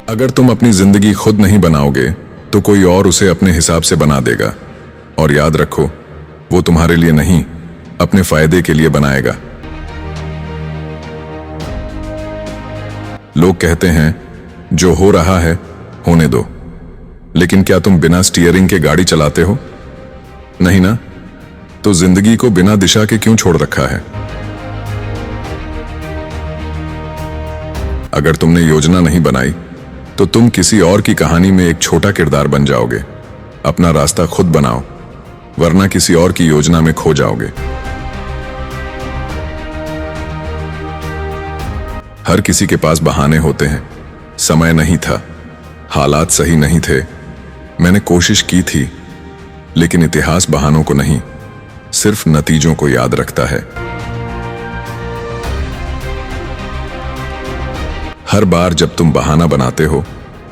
अगर तुम अपनी जिंदगी खुद नहीं बनाओगे तो कोई और उसे अपने हिसाब से बना देगा। और याद रखो, वो तुम्हारे लिए नहीं, अपने फायदे के लिए बनाएगा। लोग कहते हैं जो हो रहा है होने दो, लेकिन क्या तुम बिना स्टीयरिंग के गाड़ी चलाते हो? नहीं ना? तो जिंदगी को बिना दिशा के क्यों छोड़ रखा है? अगर तुमने योजना नहीं बनाई तो तुम किसी और की कहानी में एक छोटा किरदार बन जाओगे। अपना रास्ता खुद बनाओ, वरना किसी और की योजना में खो जाओगे। हर किसी के पास बहाने होते हैं। समय नहीं था, हालात सही नहीं थे, मैंने कोशिश की थी, लेकिन इतिहास बहानों को नहीं, सिर्फ नतीजों को याद रखता है। हर बार जब तुम बहाना बनाते हो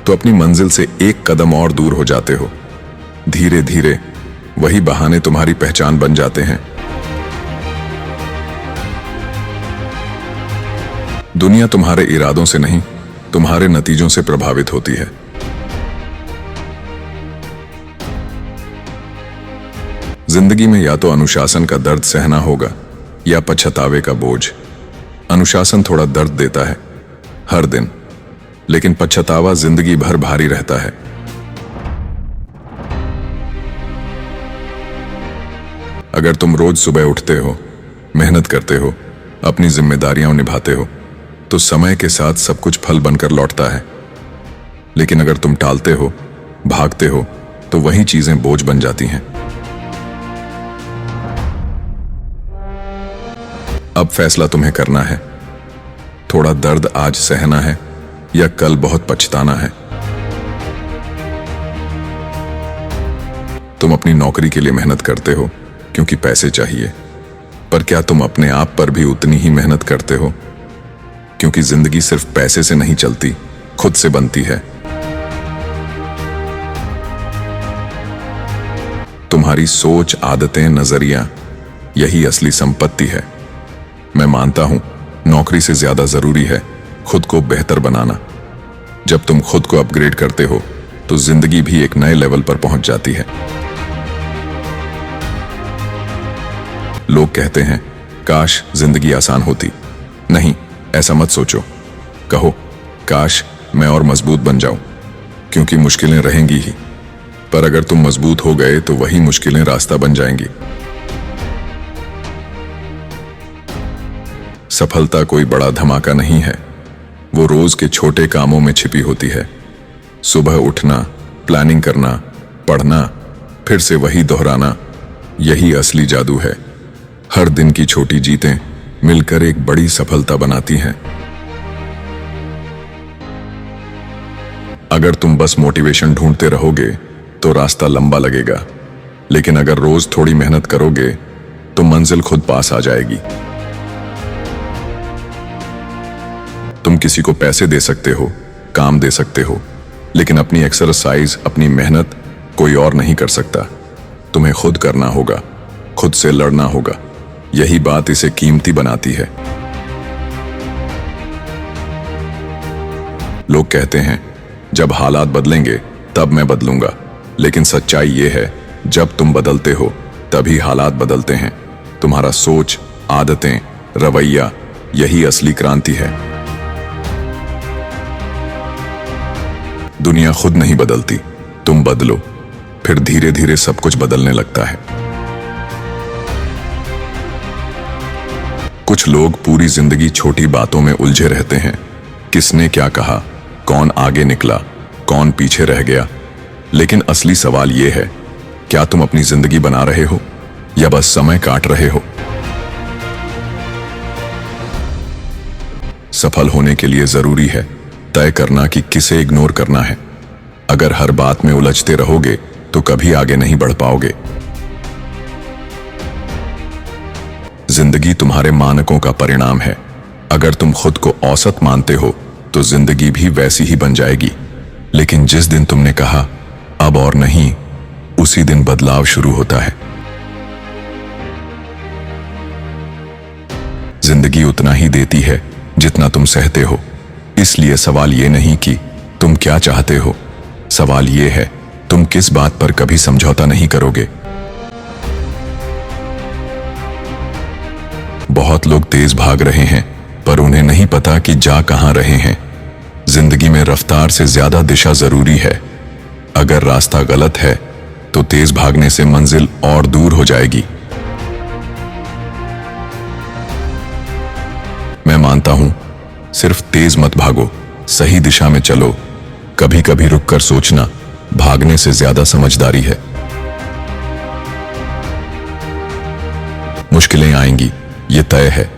तो अपनी मंजिल से एक कदम और दूर हो जाते हो। धीरे धीरे वही बहाने तुम्हारी पहचान बन जाते हैं। दुनिया तुम्हारे इरादों से नहीं, तुम्हारे नतीजों से प्रभावित होती है। जिंदगी में या तो अनुशासन का दर्द सहना होगा या पछतावे का बोझ। अनुशासन थोड़ा दर्द देता है हर दिन, लेकिन पछतावा जिंदगी भर भारी रहता है। अगर तुम रोज सुबह उठते हो, मेहनत करते हो, अपनी जिम्मेदारियां निभाते हो, तो समय के साथ सब कुछ फल बनकर लौटता है। लेकिन अगर तुम टालते हो, भागते हो, तो वही चीजें बोझ बन जाती हैं। अब फैसला तुम्हें करना है। थोड़ा दर्द आज सहना है या कल बहुत पछताना है। तुम अपनी नौकरी के लिए मेहनत करते हो क्योंकि पैसे चाहिए, पर क्या तुम अपने आप पर भी उतनी ही मेहनत करते हो? क्योंकि जिंदगी सिर्फ पैसे से नहीं चलती, खुद से बनती है। तुम्हारी सोच, आदतें, नजरिया, यही असली संपत्ति है। मैं मानता हूं नौकरी से ज्यादा जरूरी है खुद को बेहतर बनाना। जब तुम खुद को अपग्रेड करते हो तो जिंदगी भी एक नए लेवल पर पहुंच जाती है। लोग कहते हैं काश जिंदगी आसान होती। नहीं, ऐसा मत सोचो। कहो काश मैं और मजबूत बन जाऊं, क्योंकि मुश्किलें रहेंगी ही, पर अगर तुम मजबूत हो गए तो वही मुश्किलें रास्ता बन जाएंगी। सफलता कोई बड़ा धमाका नहीं है, वो रोज के छोटे कामों में छिपी होती है। सुबह उठना, प्लानिंग करना, पढ़ना, फिर से वही दोहराना, यही असली जादू है। हर दिन की छोटी जीतें मिलकर एक बड़ी सफलता बनाती हैं। अगर तुम बस मोटिवेशन ढूंढते रहोगे तो रास्ता लंबा लगेगा, लेकिन अगर रोज थोड़ी मेहनत करोगे तो मंजिल खुद पास आ जाएगी। तुम किसी को पैसे दे सकते हो, काम दे सकते हो, लेकिन अपनी एक्सरसाइज, अपनी मेहनत कोई और नहीं कर सकता। तुम्हें खुद करना होगा, खुद से लड़ना होगा। यही बात इसे कीमती बनाती है। लोग कहते हैं जब हालात बदलेंगे तब मैं बदलूंगा, लेकिन सच्चाई यह है जब तुम बदलते हो तभी हालात बदलते हैं। तुम्हारा सोच, आदतें, रवैया, यही असली क्रांति है। दुनिया खुद नहीं बदलती, तुम बदलो, फिर धीरे धीरे सब कुछ बदलने लगता है। कुछ लोग पूरी जिंदगी छोटी बातों में उलझे रहते हैं। किसने क्या कहा, कौन आगे निकला, कौन पीछे रह गया। लेकिन असली सवाल यह है, क्या तुम अपनी जिंदगी बना रहे हो या बस समय काट रहे हो? सफल होने के लिए जरूरी है तय करना कि किसे इग्नोर करना है। अगर हर बात में उलझते रहोगे तो कभी आगे नहीं बढ़ पाओगे। जिंदगी तुम्हारे मानकों का परिणाम है। अगर तुम खुद को औसत मानते हो तो जिंदगी भी वैसी ही बन जाएगी। लेकिन जिस दिन तुमने कहा अब और नहीं, उसी दिन बदलाव शुरू होता है। जिंदगी उतना ही देती है जितना तुम सहते हो। इसलिए सवाल ये नहीं कि तुम क्या चाहते हो। सवाल यह है, तुम किस बात पर कभी समझौता नहीं करोगे। बहुत लोग तेज भाग रहे हैं, पर उन्हें नहीं पता कि जा कहां रहे हैं। जिंदगी में रफ्तार से ज्यादा दिशा जरूरी है। अगर रास्ता गलत है तो तेज भागने से मंजिल और दूर हो जाएगी। मैं मानता हूं, सिर्फ तेज मत भागो, सही दिशा में चलो। कभी कभी रुककर सोचना भागने से ज्यादा समझदारी है। मुश्किलें आएंगी, ये तय है,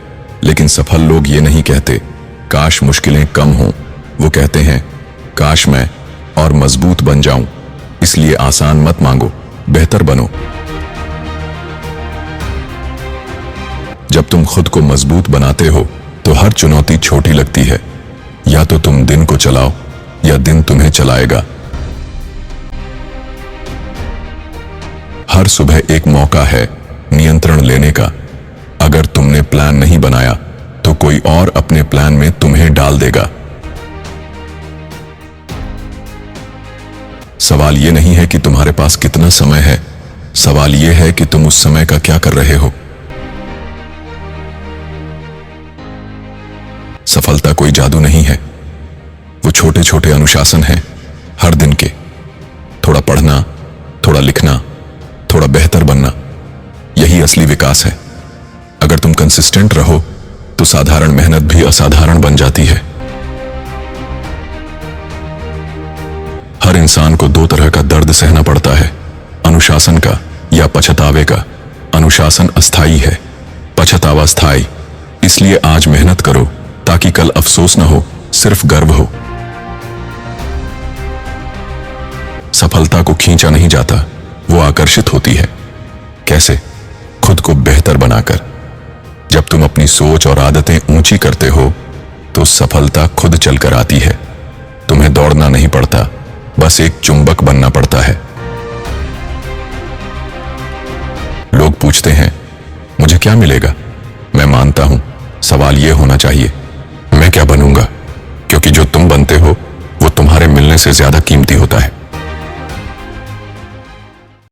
लेकिन सफल लोग ये नहीं कहते काश मुश्किलें कम हों। वो कहते हैं काश मैं और मजबूत बन जाऊं। इसलिए आसान मत मांगो, बेहतर बनो। जब तुम खुद को मजबूत बनाते हो तो हर चुनौती छोटी लगती है। या तो तुम दिन को चलाओ या दिन तुम्हें चलाएगा। हर सुबह एक मौका है नियंत्रण लेने का। अगर तुमने प्लान नहीं बनाया तो कोई और अपने प्लान में तुम्हें डाल देगा। सवाल यह नहीं है कि तुम्हारे पास कितना समय है, सवाल यह है कि तुम उस समय का क्या कर रहे हो। सफलता कोई जादू नहीं है, वो छोटे छोटे अनुशासन हैं हर दिन के। थोड़ा पढ़ना, थोड़ा लिखना, थोड़ा बेहतर बनना, यही असली विकास है। अगर तुम कंसिस्टेंट रहो तो साधारण मेहनत भी असाधारण बन जाती है। हर इंसान को दो तरह का दर्द सहना पड़ता है, अनुशासन का या पछतावे का। अनुशासन अस्थायी है, पछतावा स्थायी। इसलिए आज मेहनत करो ताकि कल अफसोस न हो, सिर्फ गर्व हो। सफलता को खींचा नहीं जाता, वो आकर्षित होती है। कैसे? खुद को बेहतर बनाकर। जब तुम अपनी सोच और आदतें ऊंची करते हो तो सफलता खुद चलकर आती है। तुम्हें दौड़ना नहीं पड़ता, बस एक चुंबक बनना पड़ता है। लोग पूछते हैं मुझे क्या मिलेगा। मैं मानता हूं सवाल यह होना चाहिए, मैं क्या बनूंगा, क्योंकि जो तुम बनते हो वो तुम्हारे मिलने से ज्यादा कीमती होता है।